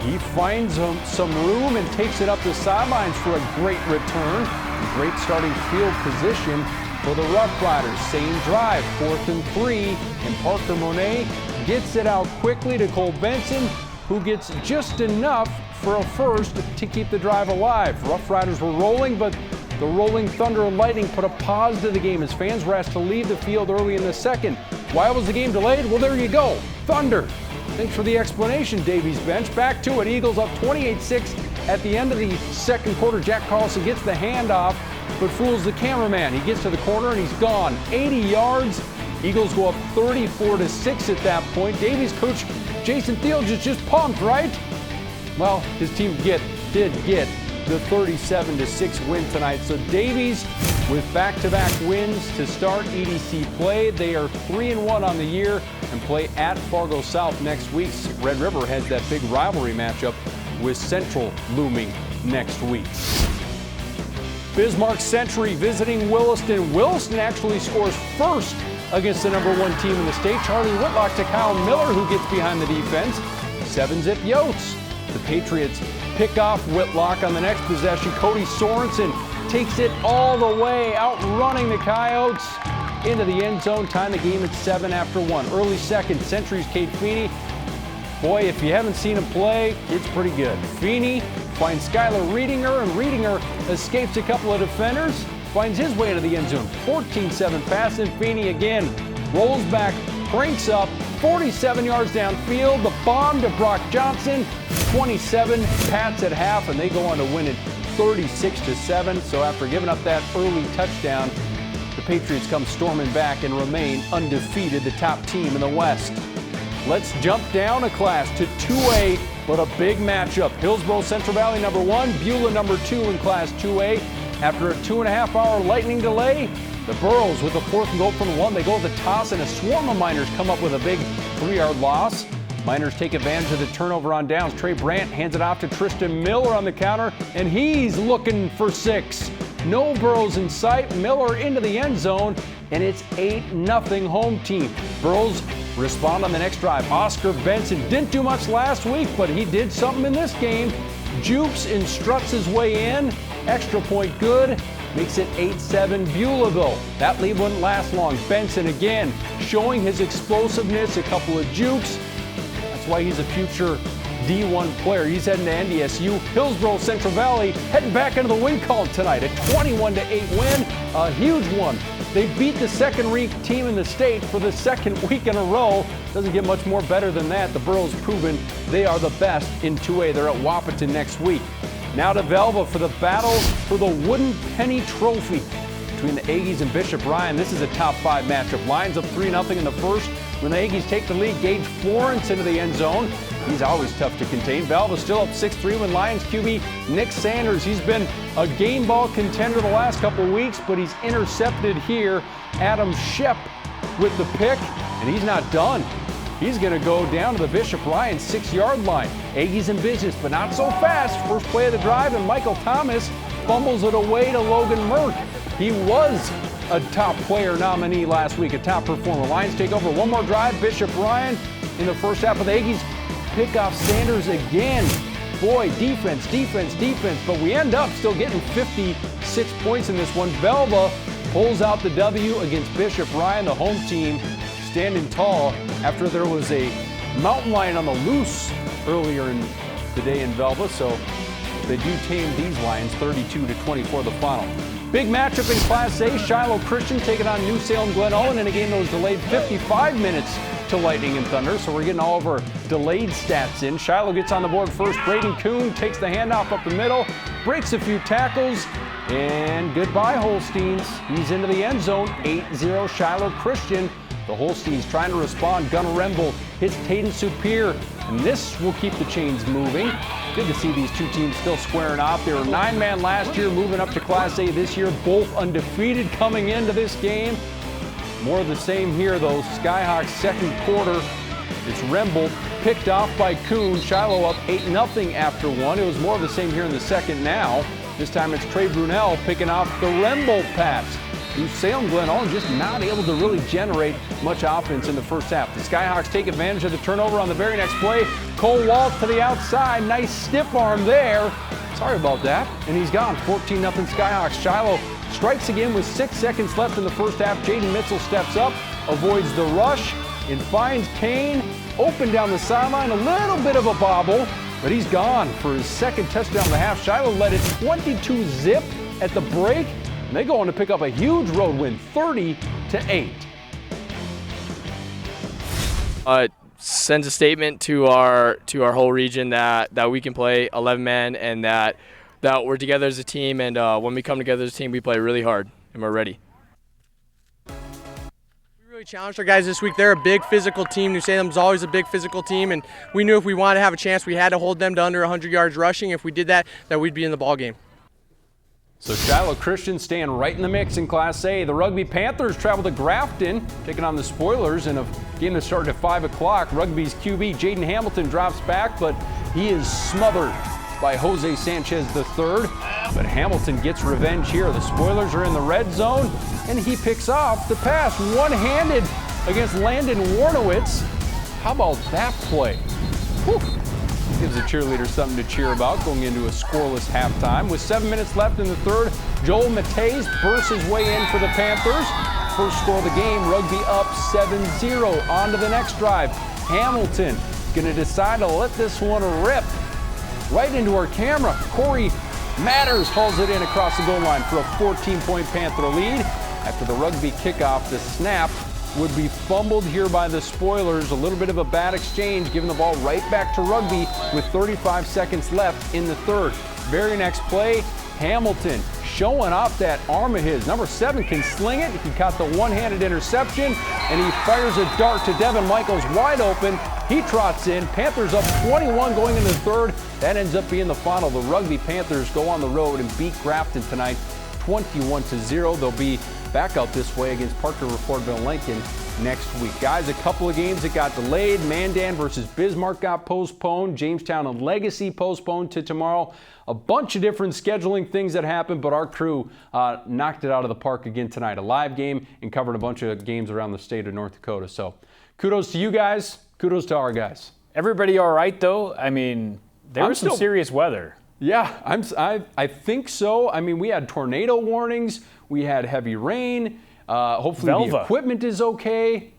He finds some room and takes it up the sidelines for a great return. Great starting field position for the Rough Riders. Same drive, 4th and 3, and Parker Monet gets it out quickly to Cole Benson, who gets just enough for a first to keep the drive alive. Rough Riders were rolling, but the rolling thunder and lightning put a pause to the game as fans were asked to leave the field early in the second. Why was the game delayed? Well, there you go, thunder. Thanks for the explanation, Davies bench. Back to it, Eagles up 28-6 at the end of the second quarter. Jack Carlson gets the handoff, but fools the cameraman. He gets to the corner and he's gone. 80 yards. Eagles go up 34-6 at that point. Davies coach Jason Fields is just pumped, right? Well, his team did get the 37-6 win tonight. So Davies with back-to-back wins to start EDC play. They are 3-1 on the year and play at Fargo South next week. Red River has that big rivalry matchup with Central looming next week. Bismarck Century visiting Williston. Williston actually scores first against the #1 team in the state. Charlie Whitlock to Kyle Miller, who gets behind the defense. 7-zip Yotes. The Patriots pick off Whitlock on the next possession. Cody Sorensen takes it all the way, outrunning the Coyotes into the end zone. Tying the game at 7 after 1. Early second, Century's Cade Feeney. Boy, if you haven't seen him play, it's pretty good. Feeney finds Skylar Reedinger, and Reedinger escapes a couple of defenders, finds his way into the end zone. 14-7 pass, and Feeney again rolls back, cranks up, 47 yards downfield. The bomb to Brock Johnson, 27 Pats at half, and they go on to win it 36-7. So after giving up that early touchdown, the Patriots come storming back and remain undefeated, the top team in the West. Let's jump down a class to 2A, but a big matchup. Hillsboro Central Valley #1, Beulah #2 in Class 2A. After a 2.5-hour lightning delay, the Burros with a 4th and goal from the 1. They go with the toss, and a swarm of Miners come up with a big 3-yard loss. Miners take advantage of the turnover on downs. Trey Brandt hands it off to Tristan Miller on the counter, and he's looking for 6. No Burros in sight. Miller into the end zone, and it's 8-0 home team. Burros respond on the next drive. Oscar Benson didn't do much last week, but he did something in this game. Jukes and struts his way in. Extra point good. Makes it 8-7 Beulahville. That lead wouldn't last long. Benson again showing his explosiveness. A couple of jukes. That's why he's a future D1 player. He's heading to NDSU. Hillsboro Central Valley heading back into the win column tonight. A 21-8 win. A huge one. They beat the second-ranked team in the state for the second week in a row. Doesn't get much more better than that. The Burros proven they are the best in 2A. They're at Wapaton next week. Now to Velva for the battle for the Wooden Penny Trophy between the Aggies and Bishop Ryan. This is a top 5 matchup. Lions up 3-0 in the first. When the Aggies take the lead, Gage Florence into the end zone. He's always tough to contain. Velva still up 6-3 when Lions QB Nick Sanders. He's been a game ball contender the last couple of weeks, but he's intercepted here. Adam Shep with the pick, and he's not done. He's going to go down to the Bishop Ryan 6-yard line. Aggies in business, but not so fast. First play of the drive, and Michael Thomas fumbles it away to Logan Merck. He was a top player nominee last week, a top performer. Lions take over one more drive. Bishop Ryan in the first half of the Aggies pick off Sanders again. Boy, defense, but we end up still getting 56 points in this one. Velva pulls out the W against Bishop Ryan, the home team, standing tall after there was a mountain lion on the loose earlier in the day in Velva, so they do tame these Lions 32-24 the final. Big matchup in Class A. Shiloh Christian taking on New Salem Glen Owen in a game that was delayed 55 minutes to lightning and thunder, so we're getting all of our delayed stats in. Shiloh gets on the board first. Braden Kuhn takes the handoff up the middle, breaks a few tackles, and goodbye Holsteins. He's into the end zone, 8-0 Shiloh Christian. The Holsteins trying to respond. Gunnar Remble hits Taden Superior, and this will keep the chains moving. Good to see these two teams still squaring off. They were 9-man last year, moving up to Class A this year, both undefeated coming into this game. More of the same here, though. Skyhawks second quarter. It's Remble picked off by Kuhn. Shiloh up 8-0 after one. It was more of the same here in the second now. This time it's Trey Brunel picking off the Remble pass. Salem Glenolin just not able to really generate much offense in the first half. The Skyhawks take advantage of the turnover on the very next play. Cole Waltz to the outside. Nice stiff arm there. Sorry about that. And he's gone. 14-0 Skyhawks. Shiloh strikes again with 6 seconds left in the first half. Jaden Mitchell steps up, avoids the rush, and finds Kane open down the sideline. A little bit of a bobble, but he's gone for his second touchdown of the half. Shiloh led it 22-zip at the break, and they go on to pick up a huge road win, 30-8. Sends a statement to our whole region that we can play 11 men and that we're together as a team, and when we come together as a team, we play really hard and we're ready. We really challenged our guys this week. They're a big physical team. New Salem's always a big physical team, and we knew if we wanted to have a chance, we had to hold them to under 100 yards rushing. If we did that we'd be in the ball game. So Shiloh Christian staying right in the mix in Class A. The Rugby Panthers travel to Grafton, taking on the Spoilers in a game that started at 5 o'clock. Rugby's QB Jaden Hamilton drops back, but he is smothered by Jose Sanchez III. But Hamilton gets revenge here. The Spoilers are in the red zone, and he picks off the pass one-handed against Landon Warnowitz. How about that play? Whew. Gives the cheerleaders something to cheer about going into a scoreless halftime. With 7 minutes left in the third, Joel Mateys bursts his way in for the Panthers. First score of the game, Rugby up 7-0. On to the next drive. Hamilton going to decide to let this one rip. Right into our camera, Corey Matters hauls it in across the goal line for a 14-point Panther lead. After the Rugby kickoff, the snap would be fumbled here by the Spoilers. A little bit of a bad exchange, giving the ball right back to Rugby with 35 seconds left in the third. Very next play, Hamilton showing off that arm of his. Number 7 can sling it. He caught the one-handed interception, and he fires a dart to Devin Michaels wide open. He trots in. Panthers up 21 going into the third. That ends up being the final. The Rugby Panthers go on the road and beat Grafton tonight 21-0. They'll be back out this way against Parker Reformville Lincoln next week. Guys, a couple of games that got delayed. Mandan versus Bismarck got postponed. Jamestown and Legacy postponed to tomorrow. A bunch of different scheduling things that happened, but our crew knocked it out of the park again tonight. A live game and covered a bunch of games around the state of North Dakota. So kudos to you guys. Kudos to our guys. Everybody all right, though? I mean, there was some serious weather. Yeah, I think so. I mean, we had tornado warnings. We had heavy rain. Hopefully Velva. The equipment is okay.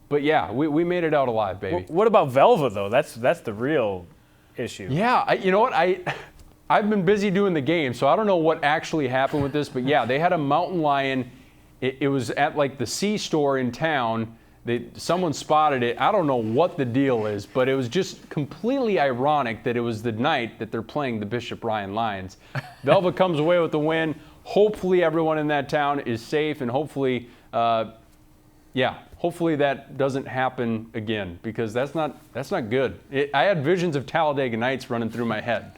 But yeah, we made it out alive, baby. What about Velva, though? That's the real issue. Yeah, you know what? I've been busy doing the game, so I don't know what actually happened with this. But yeah, they had a mountain lion. It was at like the C-store in town. Someone spotted it. I don't know what the deal is, but it was just completely ironic that it was the night that they're playing the Bishop Ryan Lions. Velva comes away with the win. Hopefully everyone in that town is safe, and hopefully that doesn't happen again, because that's not good. I had visions of Talladega Nights running through my head.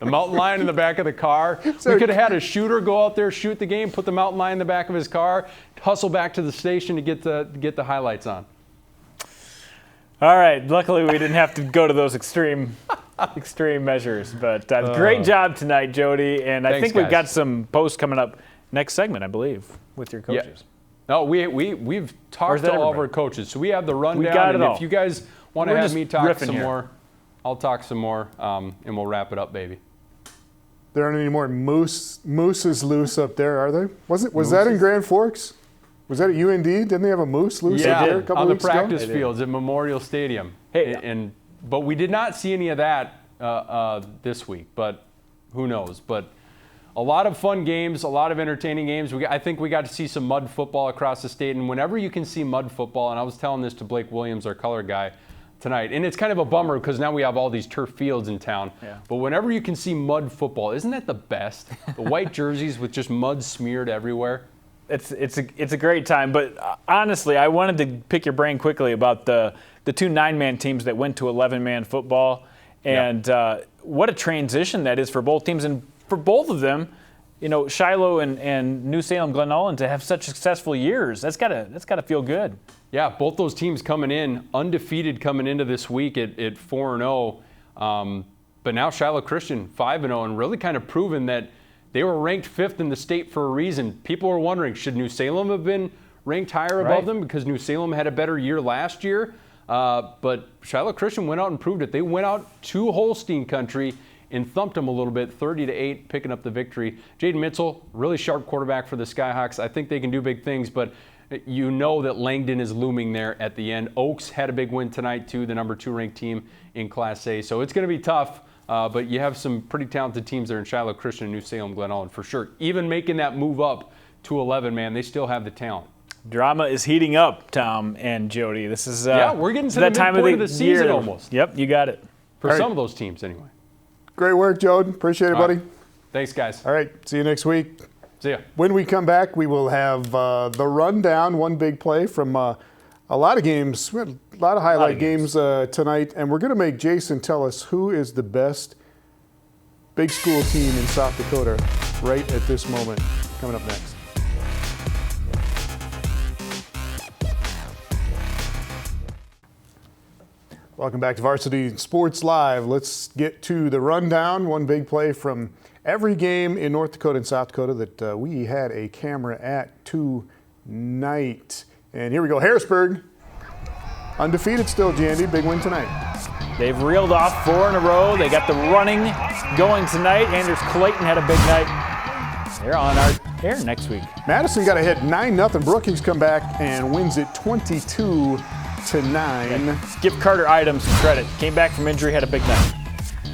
The mountain lion in the back of the car. We could have had a shooter go out there, shoot the game, put the mountain lion in the back of his car, hustle back to the station to get the highlights on. All right. Luckily, we didn't have to go to those extreme measures. But great job tonight, Jody. And I think we've got some posts coming up next segment, I believe, with your coaches. Yeah. No, we've talked to all of our coaches, so we have the rundown. We got it all. If you guys want to have me talk some more, I'll talk some more, and we'll wrap it up, baby. There aren't any more mooses loose up there, are there? Was that in Grand Forks? Was that at UND? Didn't they have a moose loose up there a couple weeks ago? On the practice fields at Memorial Stadium. Hey, but we did not see any of that this week. But who knows? But a lot of fun games, a lot of entertaining games. I think we got to see some mud football across the state. And whenever you can see mud football, and I was telling this to Blake Williams, our color guy, tonight, and it's kind of a bummer because now we have all these turf fields in town. Yeah. But whenever you can see mud football, isn't that the best? The white jerseys with just mud smeared everywhere. It's a great time. But honestly, I wanted to pick your brain quickly about the two 9-man teams that went to 11-man football, and what a transition that is for both teams, and for both of them. You know, Shiloh and New Salem Glenolin to have such successful years. That's gotta feel good. Yeah, both those teams coming in undefeated coming into this week at 4-0. But now Shiloh Christian 5-0, and really kind of proven that They were ranked 5th in the state for a reason. People were wondering, should New Salem have been ranked higher above them because New Salem had a better year last year? But Shiloh Christian went out and proved it. They went out to Holstein country and thumped them a little bit, 30-8, picking up the victory. Jaden Mitchell, really sharp quarterback for the Skyhawks. I think they can do big things, but you know that Langdon is looming there at the end. Oaks had a big win tonight, too, the number 2 ranked team in Class A. So it's going to be tough, but you have some pretty talented teams there in Shiloh Christian and New Salem Glen Ellen for sure. Even making that move up to 11, man, they still have the talent. Drama is heating up, Tom and Jody. This is we're getting to that the time of the season year. Almost. Yep, you got it. For some of those teams, anyway. Great work, Jode. Appreciate it, buddy. Right. Thanks, guys. All right, see you next week. See ya. When we come back, we will have the rundown, one big play from a lot of games. We had a lot of highlight games tonight, and we're going to make Jason tell us who is the best big school team in South Dakota right at this moment. Coming up next. Welcome back to Varsity Sports Live. Let's get to the rundown. One big play from every game in North Dakota and South Dakota that we had a camera at tonight. And here we go. Harrisburg, undefeated still, Jandy. Big win tonight. They've reeled off 4 in a row. They got the running going tonight. Anders Clayton had a big night. They're on our air next week. Madison got a hit 9-0. Brookings come back and wins it 22-9. Give Carter Idom some credit. Came back from injury, had a big night.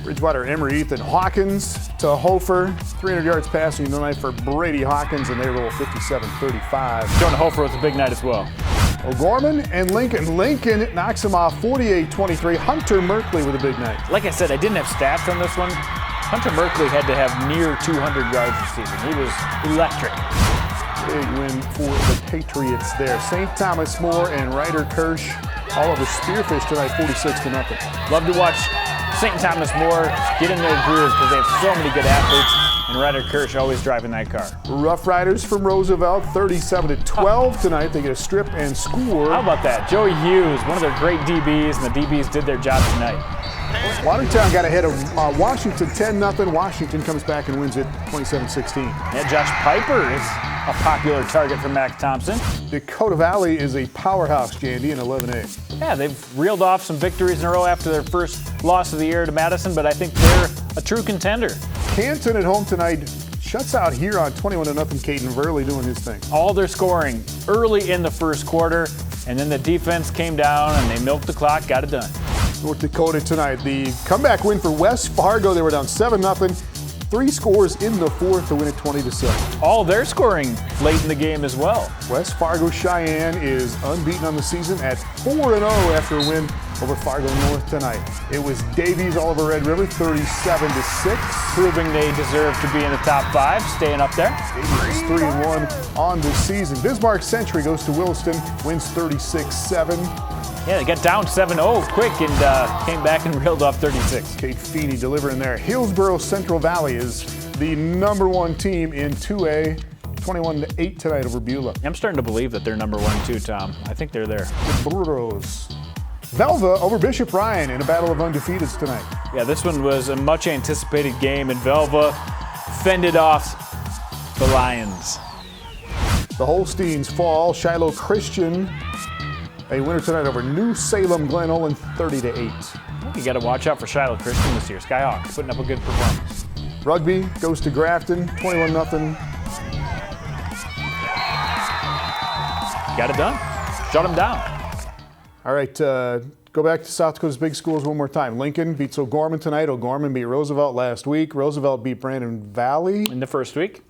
Bridgewater-Emery, Ethan Hawkins to Hofer. 300 yards passing tonight for Brady Hawkins, and they roll 57-35. Jonah Hofer was a big night as well. O'Gorman and Lincoln. Lincoln knocks him off 48-23. Hunter Merkley with a big night. Like I said, I didn't have stats on this one. Hunter Merkley had to have near 200 yards receiving. He was electric. Big win for the Patriots there. St. Thomas More and Ryder Kirsch all over Spearfish tonight, 46-0. Love to watch St. Thomas More get in their groove because they have so many good athletes, and Ryder Kirsch always driving that car. Rough Riders from Roosevelt, 37-12 tonight. They get a strip and score. How about that? Joey Hughes, one of their great DBs, and the DBs did their job tonight. Watertown got ahead of Washington 10-0. Washington comes back and wins it 27-16. Yeah, Josh Piper is a popular target for Max Thompson. Dakota Valley is a powerhouse, Jandy, in 11A. Yeah, they've reeled off some victories in a row after their first loss of the year to Madison, but I think they're a true contender. Canton at home tonight shuts out Huron 21-0. Caden Verley doing his thing. All their scoring early in the first quarter, and then the defense came down and they milked the clock, got it done. North Dakota tonight, the comeback win for West Fargo. They were down 7-0. 3 scores in the fourth to win it 20-7. All their scoring late in the game as well. West Fargo Cheyenne is unbeaten on the season at 4-0 after a win over Fargo North tonight. It was Davies all over Red River, 37-6. Proving they deserve to be in the top 5, staying up there. Davies is 3-1 on the season. Bismarck Century goes to Williston, wins 36-7. Yeah, they got down 7-0 quick and came back and reeled off 36. Kate Feeney delivering there. Hillsboro Central Valley is the number 1 team in 2A, 21-8 tonight over Beulah. I'm starting to believe that they're number 1 too, Tom. I think they're there. The Burros. Velva over Bishop Ryan in a battle of undefeateds tonight. Yeah, this one was a much anticipated game, and Velva fended off the Lions. The Holsteins fall. Shiloh Christian, a winner tonight over New Salem Glen Ellen, 30-8. You got to watch out for Shiloh Christian this year. Skyhawks putting up a good performance. Rugby goes to Grafton, 21-0. Got it done. Shut them down. All right, go back to South Dakota's big schools one more time. Lincoln beats O'Gorman tonight. O'Gorman beat Roosevelt last week. Roosevelt beat Brandon Valley. In the first week.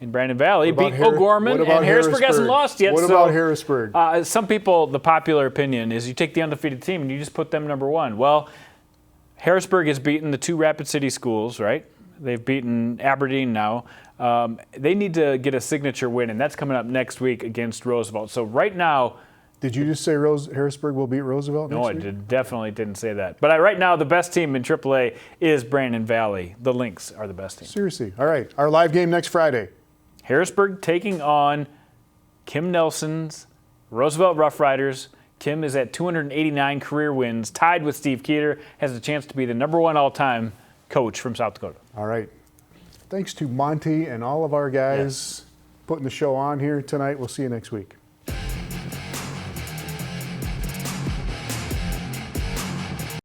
In Brandon Valley, beat O'Gorman, and Harrisburg hasn't lost yet. What about Harrisburg? Some people, the popular opinion is you take the undefeated team and you just put them number 1. Well, Harrisburg has beaten the 2 Rapid City schools, right? They've beaten Aberdeen now. They need to get a signature win, and that's coming up next week against Roosevelt. So right now... Did you just say Harrisburg will beat Roosevelt next week? No, I definitely didn't say that. But right now, the best team in AAA is Brandon Valley. The Lynx are the best team. Seriously. All right, our live game next Friday. Harrisburg taking on Kim Nelson's Roosevelt Rough Riders. Kim is at 289 career wins, tied with Steve Keeter, has a chance to be the number 1 all-time coach from South Dakota. All right. Thanks to Monty and all of our guys putting the show on here tonight. We'll see you next week.